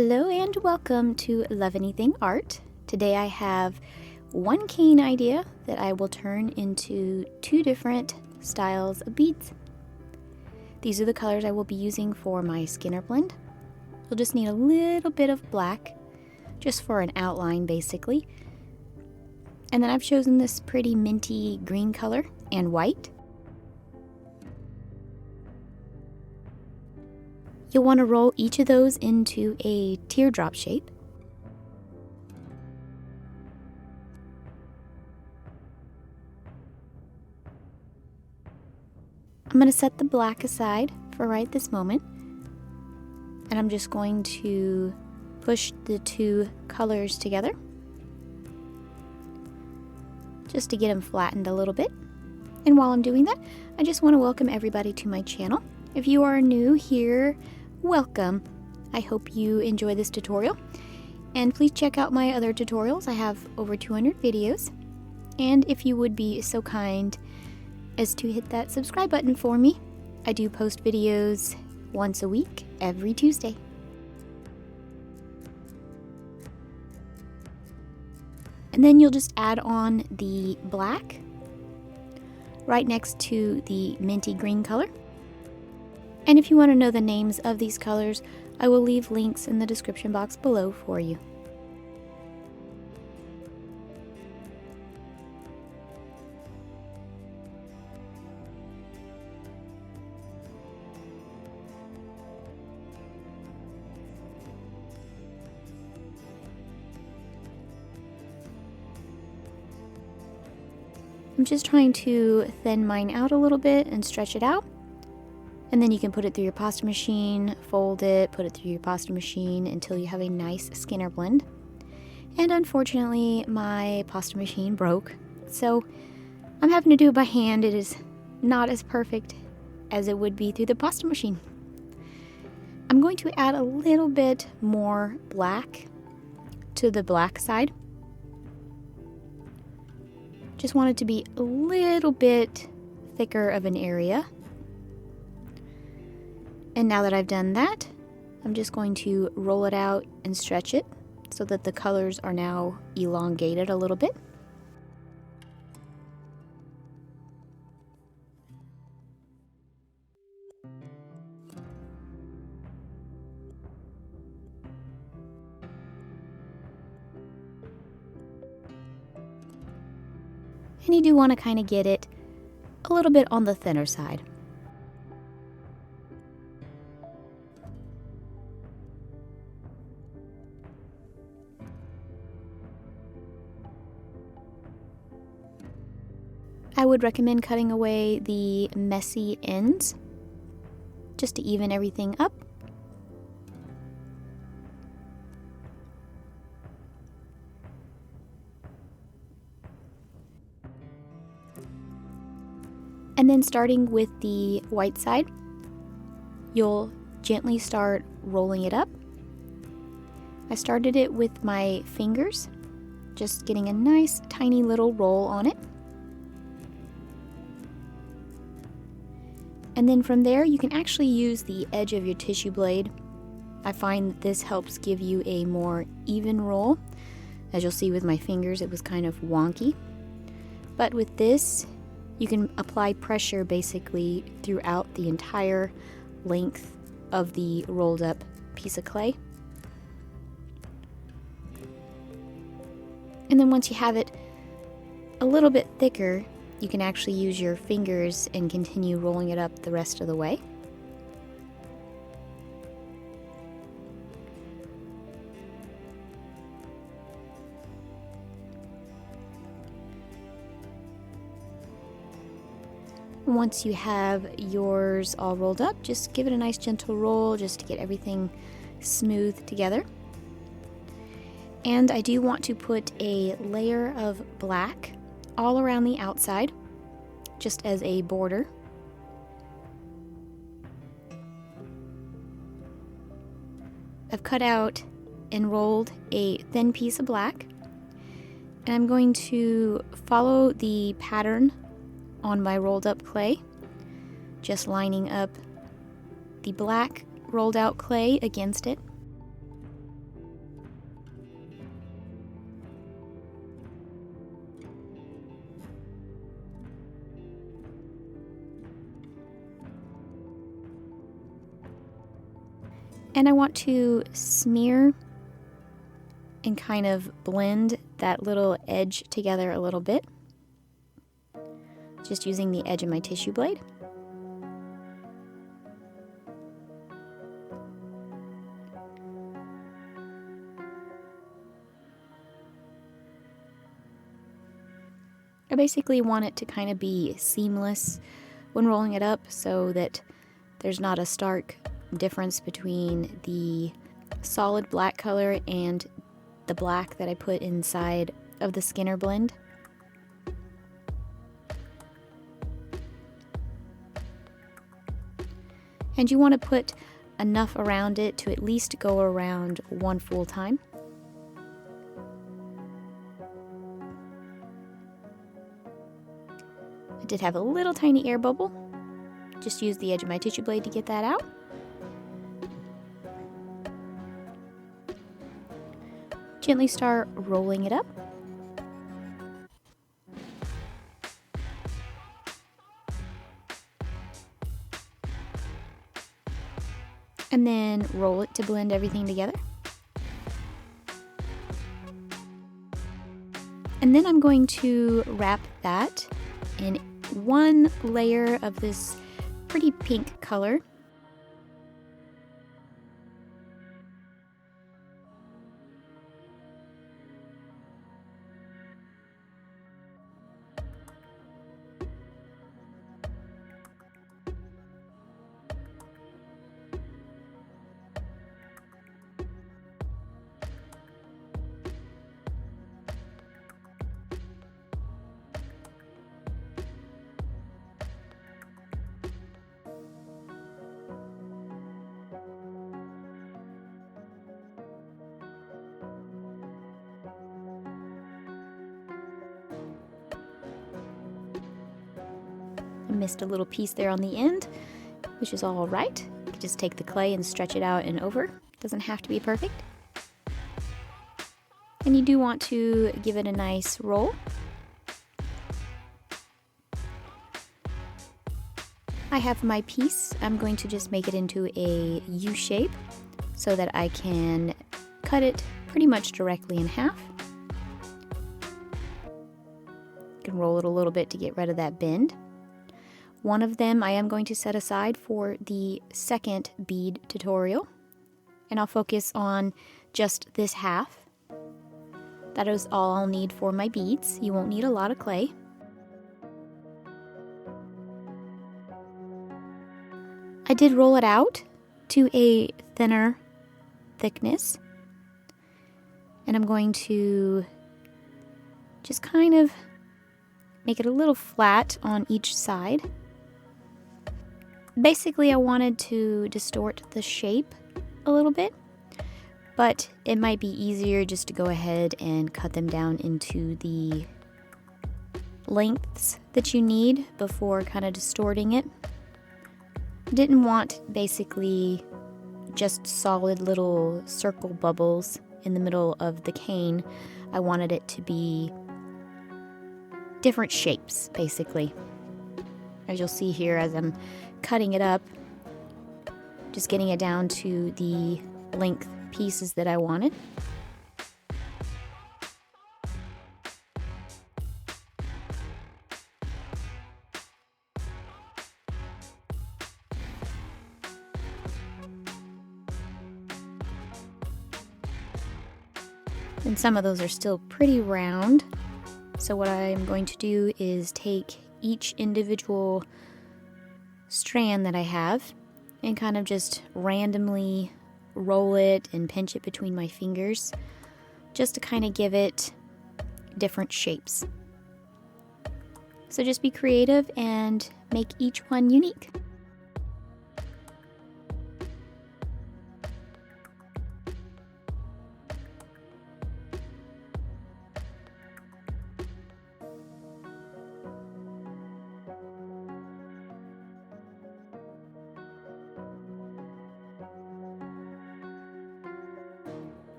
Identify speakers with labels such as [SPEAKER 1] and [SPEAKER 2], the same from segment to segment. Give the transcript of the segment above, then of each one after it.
[SPEAKER 1] Hello and welcome to Love Anything Art. Today I have one cane idea that I will turn into two different styles of beads. These are the colors I will be using for my Skinner blend. You'll just need a little bit of black, just for an outline basically. And then I've chosen this pretty minty green color and white. You'll want to roll each of those into a teardrop shape. I'm going to set the black aside for right this moment. And I'm just going to push the two colors together, just to get them flattened a little bit. And while I'm doing that, I just want to welcome everybody to my channel. If you are new here, welcome. I hope you enjoy this tutorial. And please check out my other tutorials. I have over 200 videos. And if you would be so kind as to hit that subscribe button for me. I do post videos once a week, every Tuesday. And then you'll just add on the black right next to the minty green color. And if you want to know the names of these colors, I will leave links in the description box below for you. I'm just trying to thin mine out a little bit and stretch it out. And then you can put it through your pasta machine, fold it, put it through your pasta machine until you have a nice Skinner blend. And unfortunately, my pasta machine broke, so I'm having to do it by hand. It is not as perfect as it would be through the pasta machine. I'm going to add a little bit more black to the black side. Just want it to be a little bit thicker of an area. And now that I've done that, I'm just going to roll it out and stretch it so that the colors are now elongated a little bit. And you do want to kind of get it a little bit on the thinner side. I would recommend cutting away the messy ends just to even everything up. And then starting with the white side, you'll gently start rolling it up. I started it with my fingers, just getting a nice tiny little roll on it. And then from there, you can actually use the edge of your tissue blade. I find that this helps give you a more even roll. As you'll see with my fingers, it was kind of wonky. But with this, you can apply pressure basically throughout the entire length of the rolled up piece of clay. And then once you have it a little bit thicker, you can actually use your fingers and continue rolling it up the rest of the way. Once you have yours all rolled up, just give it a nice gentle roll just to get everything smooth together. And I do want to put a layer of black all around the outside, just as a border. I've cut out and rolled a thin piece of black, and I'm going to follow the pattern on my rolled up clay, just lining up the black rolled out clay against it. And I want to smear and kind of blend that little edge together a little bit, just using the edge of my tissue blade. I basically want it to kind of be seamless when rolling it up so that there's not a stark difference between the solid black color and the black that I put inside of the Skinner blend. And you want to put enough around it to at least go around one full time. I did have a little tiny air bubble. Just use the edge of my tissue blade to get that out. Gently start rolling it up. And then roll it to blend everything together. And then I'm going to wrap that in one layer of this pretty pink color. I missed a little piece there on the end, which is all right. You can just take the clay and stretch it out and over. It doesn't have to be perfect. And you do want to give it a nice roll. I have my piece. I'm going to just make it into a U shape so that I can cut it pretty much directly in half. You can roll it a little bit to get rid of that bend. One of them I am going to set aside for the second bead tutorial, and I'll focus on just this half. That is all I'll need for my beads. You won't need a lot of clay. I did roll it out to a thinner thickness, and I'm going to just kind of make it a little flat on each side. Basically, I wanted to distort the shape a little bit, but it might be easier just to go ahead and cut them down into the lengths that you need before kind of distorting it. Didn't want basically just solid little circle bubbles in the middle of the cane. I wanted it to be different shapes, basically. As you'll see here as I'm cutting it up, just getting it down to the length pieces that I wanted. And some of those are still pretty round. So what I'm going to do is take each individual strand that I have and kind of just randomly roll it and pinch it between my fingers just to kind of give it different shapes. So just be creative and make each one unique.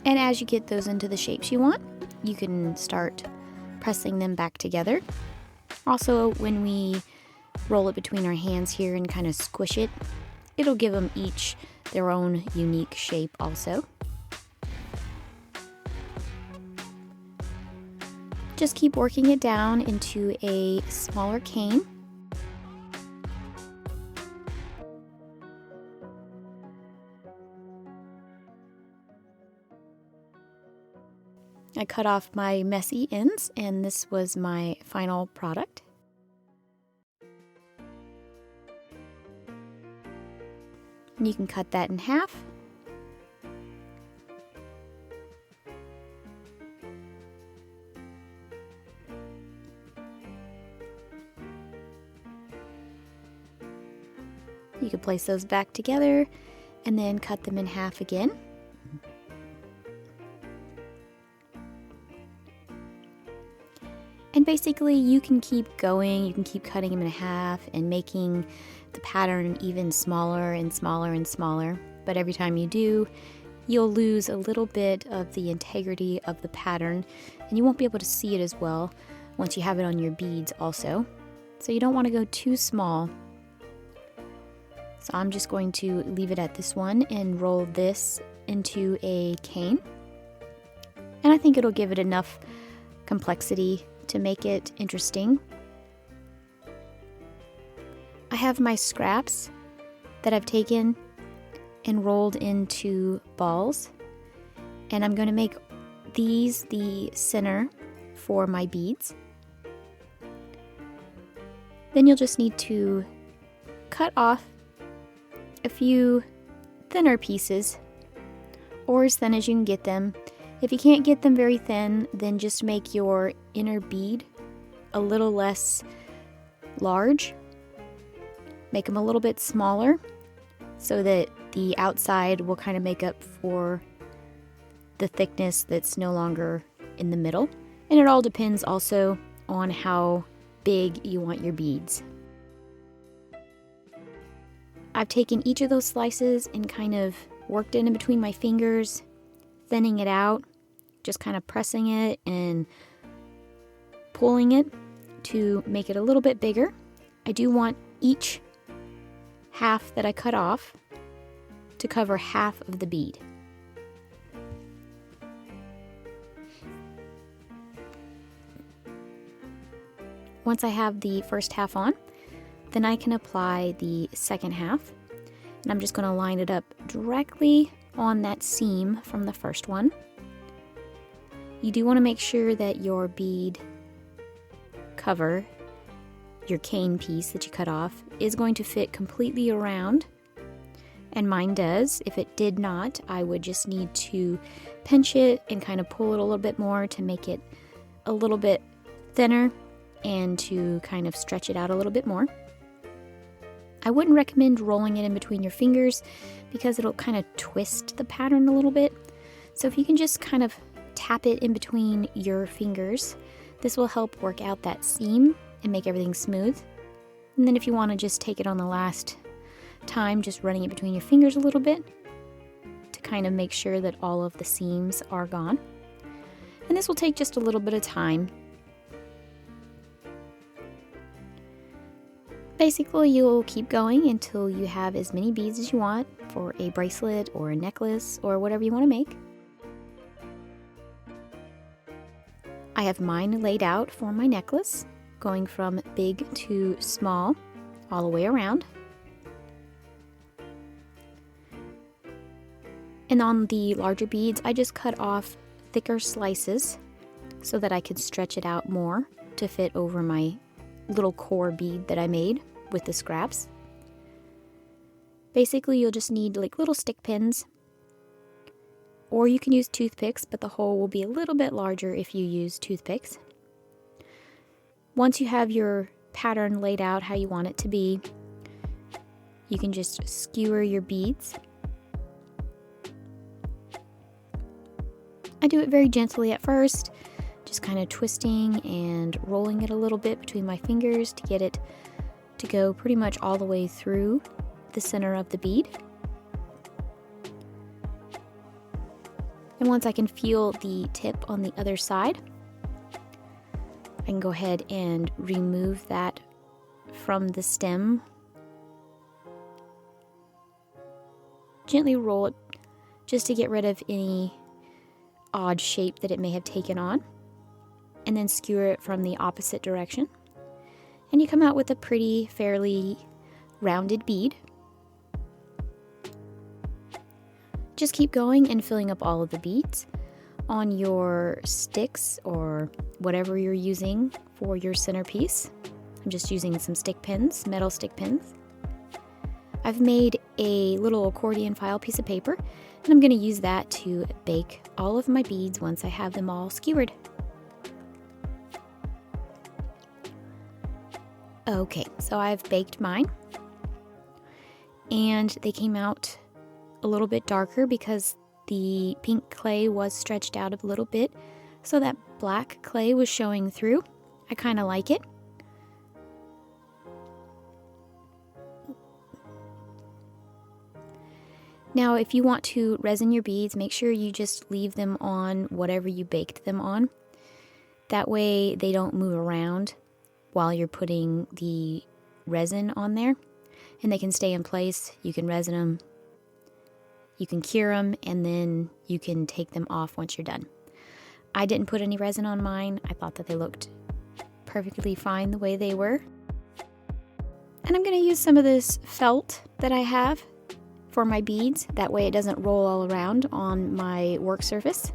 [SPEAKER 1] And as you get those into the shapes you want, you can start pressing them back together. Also, when we roll it between our hands here and kind of squish it. It'll give them each their own unique shape also. Just keep working it down into a smaller cane. I cut off my messy ends, and this was my final product. And you can cut that in half. You can place those back together and then cut them in half again. And basically you can keep going, you can keep cutting them in half and making the pattern even smaller and smaller and smaller. But every time you do, you'll lose a little bit of the integrity of the pattern, and you won't be able to see it as well once you have it on your beads also. So you don't want to go too small. So I'm just going to leave it at this one and roll this into a cane. And I think it'll give it enough complexity to make it interesting. I have my scraps that I've taken and rolled into balls, and I'm going to make these the center for my beads. Then you'll just need to cut off a few thinner pieces, or as thin as you can get them. If you can't get them very thin, then just make your inner bead a little less large. Make them a little bit smaller so that the outside will kind of make up for the thickness that's no longer in the middle. And it all depends also on how big you want your beads. I've taken each of those slices and kind of worked it in between my fingers, thinning it out, just kind of pressing it and pulling it to make it a little bit bigger. I do want each half that I cut off to cover half of the bead. Once I have the first half on, then I can apply the second half, and I'm just going to line it up directly on that seam from the first one. You do want to make sure that your bead cover, your cane piece that you cut off, is going to fit completely around, and mine does. If it did not, I would just need to pinch it and kind of pull it a little bit more to make it a little bit thinner and to kind of stretch it out a little bit more. I wouldn't recommend rolling it in between your fingers because it'll kind of twist the pattern a little bit. So if you can just kind of tap it in between your fingers, this will help work out that seam and make everything smooth. And then if you want to just take it on the last time, just running it between your fingers a little bit to kind of make sure that all of the seams are gone. And this will take just a little bit of time. Basically, you'll keep going until you have as many beads as you want for a bracelet or a necklace or whatever you want to make. I have mine laid out for my necklace, going from big to small all the way around. And on the larger beads, I just cut off thicker slices so that I could stretch it out more to fit over my little core bead that I made with the scraps. Basically, you'll just need like little stick pins, or you can use toothpicks, but the hole will be a little bit larger if you use toothpicks. Once you have your pattern laid out how you want it to be, you can just skewer your beads. I do it very gently at first, just kind of twisting and rolling it a little bit between my fingers to get it to go pretty much all the way through the center of the bead. And once I can feel the tip on the other side, I can go ahead and remove that from the stem. Gently roll it just to get rid of any odd shape that it may have taken on. And then skewer it from the opposite direction. And you come out with a pretty, fairly rounded bead. Just keep going and filling up all of the beads on your sticks or whatever you're using for your centerpiece. I'm just using some stick pins, metal stick pins. I've made a little accordion file piece of paper, and I'm going to use that to bake all of my beads once I have them all skewered. Okay, so I've baked mine, and they came out a little bit darker because the pink clay was stretched out a little bit, so that black clay was showing through. I kind of like it. Now, if you want to resin your beads, make sure you just leave them on whatever you baked them on. That way they don't move around while you're putting the resin on there, and they can stay in place. You can resin them, you can cure them, and then you can take them off once you're done. I didn't put any resin on mine. I thought that they looked perfectly fine the way they were. And I'm going to use some of this felt that I have for my beads. That way it doesn't roll all around on my work surface.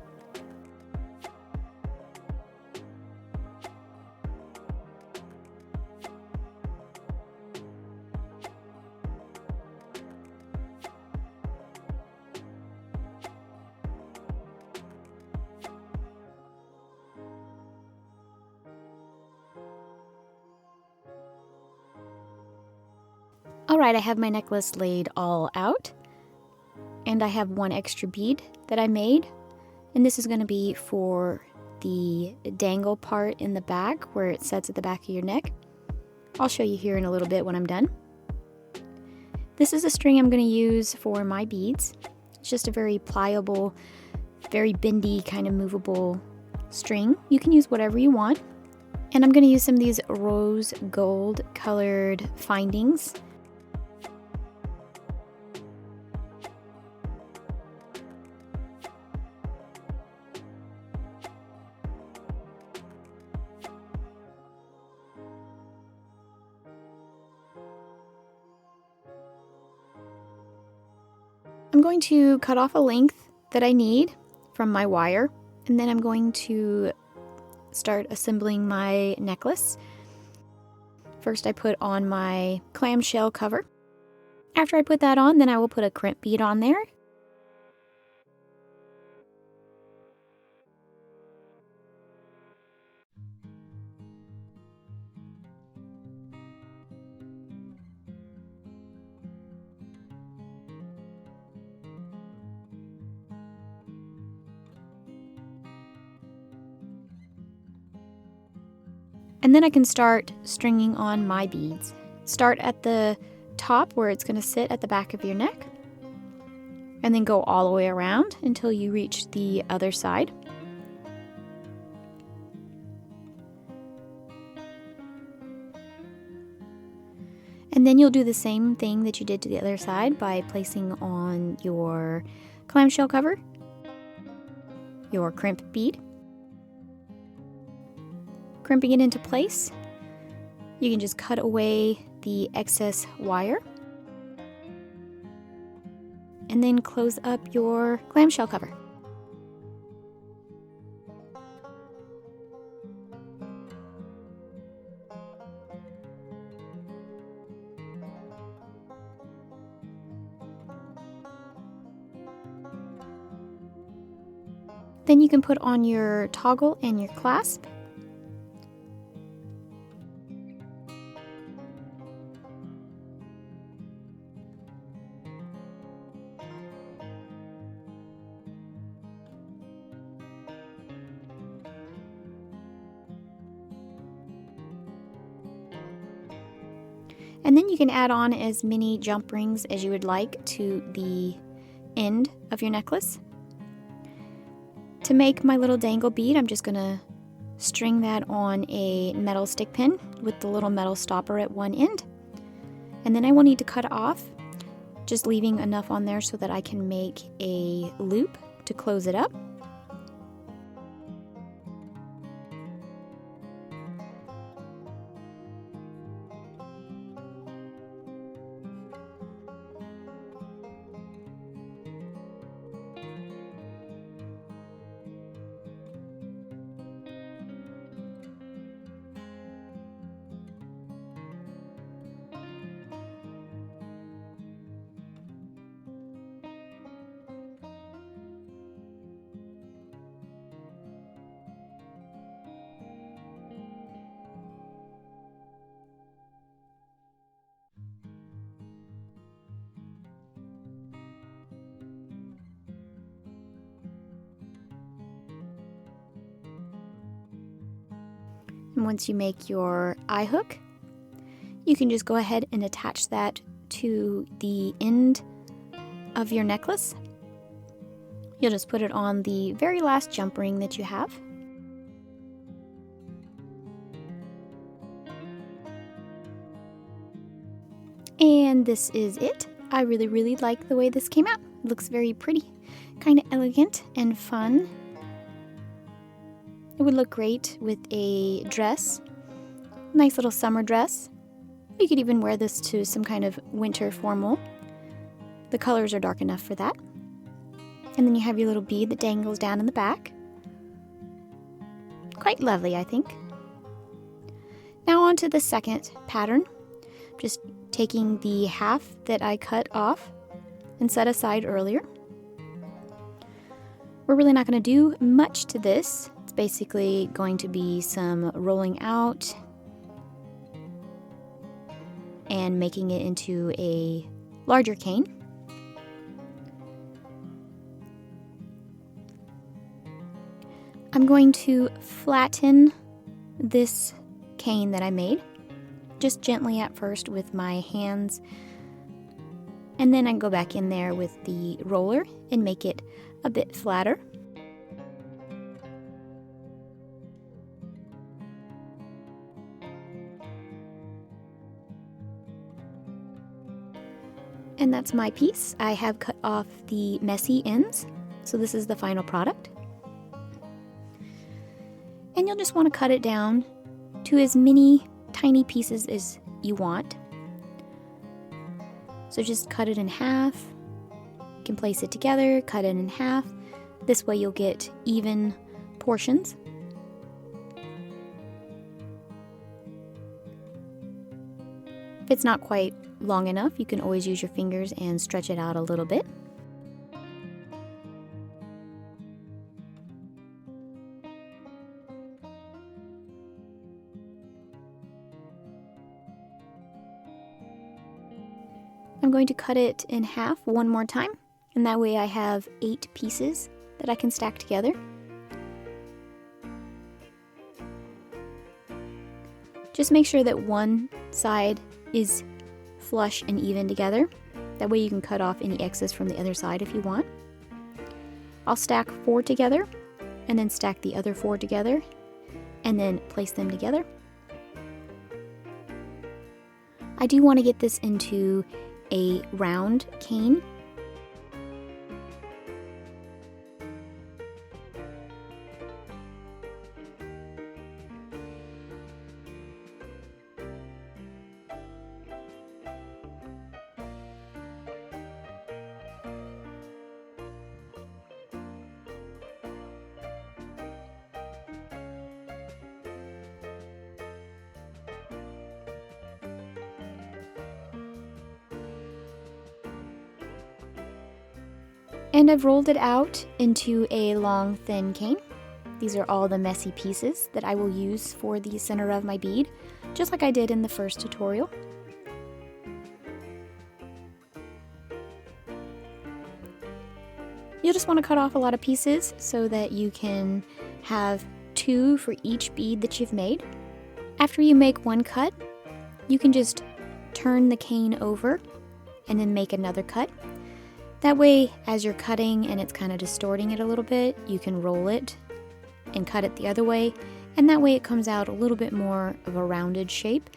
[SPEAKER 1] Alright, I have my necklace laid all out, and I have one extra bead that I made, and this is going to be for the dangle part in the back where it sets at the back of your neck. I'll show you here in a little bit when I'm done. This is a string I'm going to use for my beads. It's just a very pliable, very bendy, kind of movable string. You can use whatever you want. And I'm going to use some of these rose gold colored findings. I'm going to cut off a length that I need from my wire, and then I'm going to start assembling my necklace. First I put on my clamshell cover. After I put that on, then I will put a crimp bead on there. And then I can start stringing on my beads. Start at the top where it's going to sit at the back of your neck, and then go all the way around until you reach the other side. And then you'll do the same thing that you did to the other side by placing on your clamshell cover, your crimp bead, crimping it into place. You can just cut away the excess wire and then close up your clamshell cover. Then you can put on your toggle and your clasp. And then you can add on as many jump rings as you would like to the end of your necklace. To make my little dangle bead, I'm just going to string that on a metal stick pin with the little metal stopper at one end. And then I will need to cut off, just leaving enough on there so that I can make a loop to close it up. And once you make your eye hook, you can just go ahead and attach that to the end of your necklace. You'll just put it on the very last jump ring that you have. And this is it. I really like the way this came out. It looks very pretty, kind of elegant and fun. It would look great with a dress, nice little summer dress. You could even wear this to some kind of winter formal. The colors are dark enough for that. And then you have your little bead that dangles down in the back. Quite lovely, I think. Now on to the second pattern. Just taking the half that I cut off and set aside earlier. We're really not going to do much to this. It's basically going to be some rolling out and making it into a larger cane. I'm going to flatten this cane that I made, just gently at first with my hands, and then I go back in there with the roller and make it a bit flatter. And that's my piece. I have cut off the messy ends, so this is the final product. And you'll just want to cut it down to as many tiny pieces as you want. So just cut it in half. You can place it together, cut it in half. This way you'll get even portions. If it's not quite long enough, you can always use your fingers and stretch it out a little bit. I'm going to cut it in half one more time, and that way I have 8 pieces that I can stack together. Just make sure that one side is flush and even together. That way you can cut off any excess from the other side if you want. I'll stack 4 together, and then stack the other 4 together, and then place them together. I do want to get this into a round cane. And I've rolled it out into a long, thin cane. These are all the messy pieces that I will use for the center of my bead, just like I did in the first tutorial. You'll just want to cut off a lot of pieces so that you can have 2 for each bead that you've made. After you make one cut, you can just turn the cane over and then make another cut. That way, as you're cutting and it's kind of distorting it a little bit, you can roll it and cut it the other way, And that way it comes out a little bit more of a rounded shape.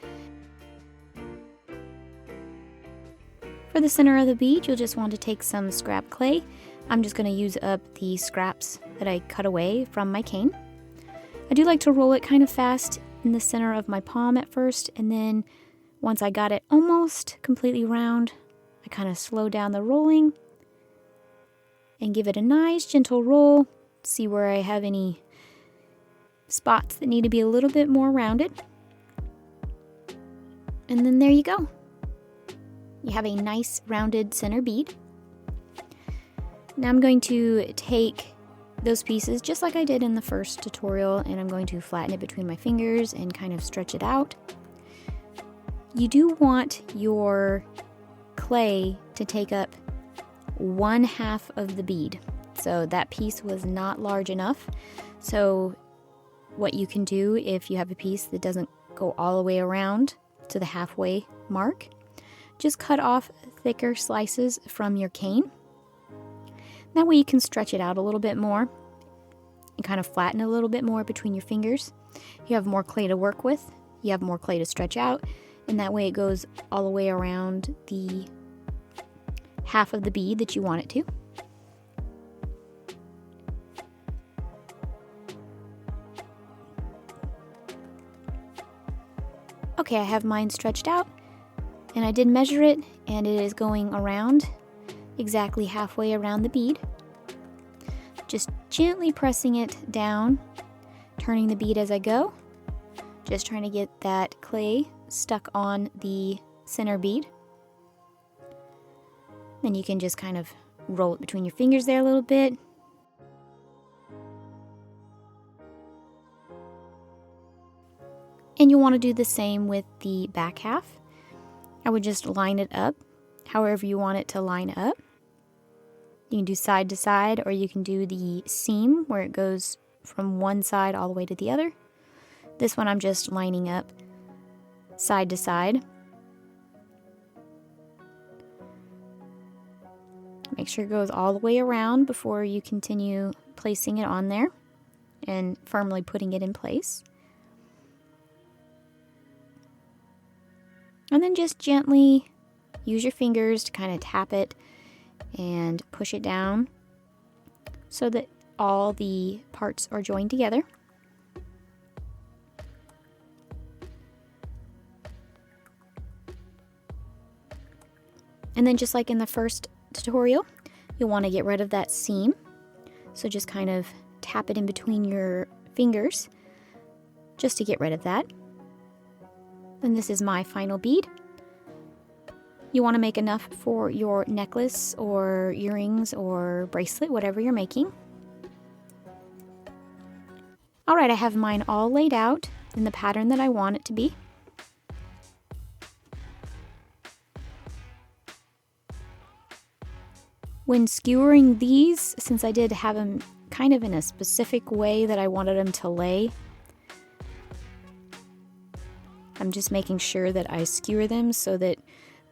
[SPEAKER 1] For the center of the bead, you'll just want to take some scrap clay. I'm just going to use up the scraps that I cut away from my cane. I do like to roll it kind of fast in the center of my palm at first, and then once I got it almost completely round, I kind of slow down the rolling and give it a nice gentle roll. See where I have any spots that need to be a little bit more rounded. And then there you go. You have a nice rounded center bead. Now I'm going to take those pieces just like I did in the first tutorial, and I'm going to flatten it between my fingers and kind of stretch it out. You do want your clay to take up 1/2 of the bead. So that piece was not large enough. So what you can do if you have a piece that doesn't go all the way around to the halfway mark, just cut off thicker slices from your cane. That way you can stretch it out a little bit more and kind of flatten it a little bit more between your fingers. You have more clay to work with, you have more clay to stretch out, and that way it goes all the way around the half of the bead that you want it to. Okay, I have mine stretched out, and I did measure it, and it is going around exactly halfway around the bead. Just gently pressing it down, turning the bead as I go, just trying to get that clay stuck on the center bead. Then you can just kind of roll it between your fingers there a little bit. And you'll want to do the same with the back half. I would just line it up however you want it to line up. You can do side to side, or you can do the seam where it goes from one side all the way to the other. This one I'm just lining up side to side. Make sure it goes all the way around before you continue placing it on there and firmly putting it in place. And then just gently use your fingers to kind of tap it and push it down so that all the parts are joined together. And then just like in the first tutorial, you'll want to get rid of that seam. So just kind of tap it in between your fingers just to get rid of that. And this is my final bead. You want to make enough for your necklace or earrings or bracelet, whatever you're making. Alright, I have mine all laid out in the pattern that I want it to be. When skewering these, since I did have them kind of in a specific way that I wanted them to lay, I'm just making sure that I skewer them so that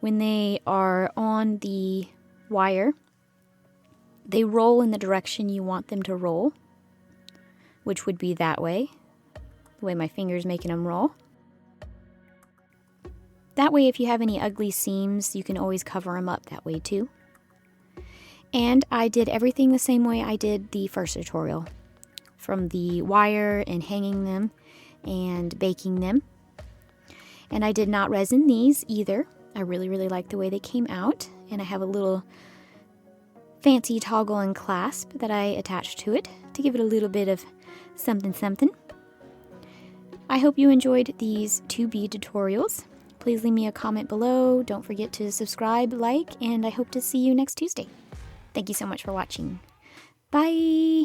[SPEAKER 1] when they are on the wire, they roll in the direction you want them to roll, which would be that way, the way my finger's making them roll. That way, if you have any ugly seams, you can always cover them up that way too. And I did everything the same way I did the first tutorial, from the wire and hanging them and baking them. And I did not resin these either. I really like the way they came out. And I have a little fancy toggle and clasp that I attached to it to give it a little bit of something. I hope you enjoyed these 2 bead tutorials. Please leave me a comment below. Don't forget to subscribe, like, and I hope to see you next Tuesday. Thank you so much for watching. Bye!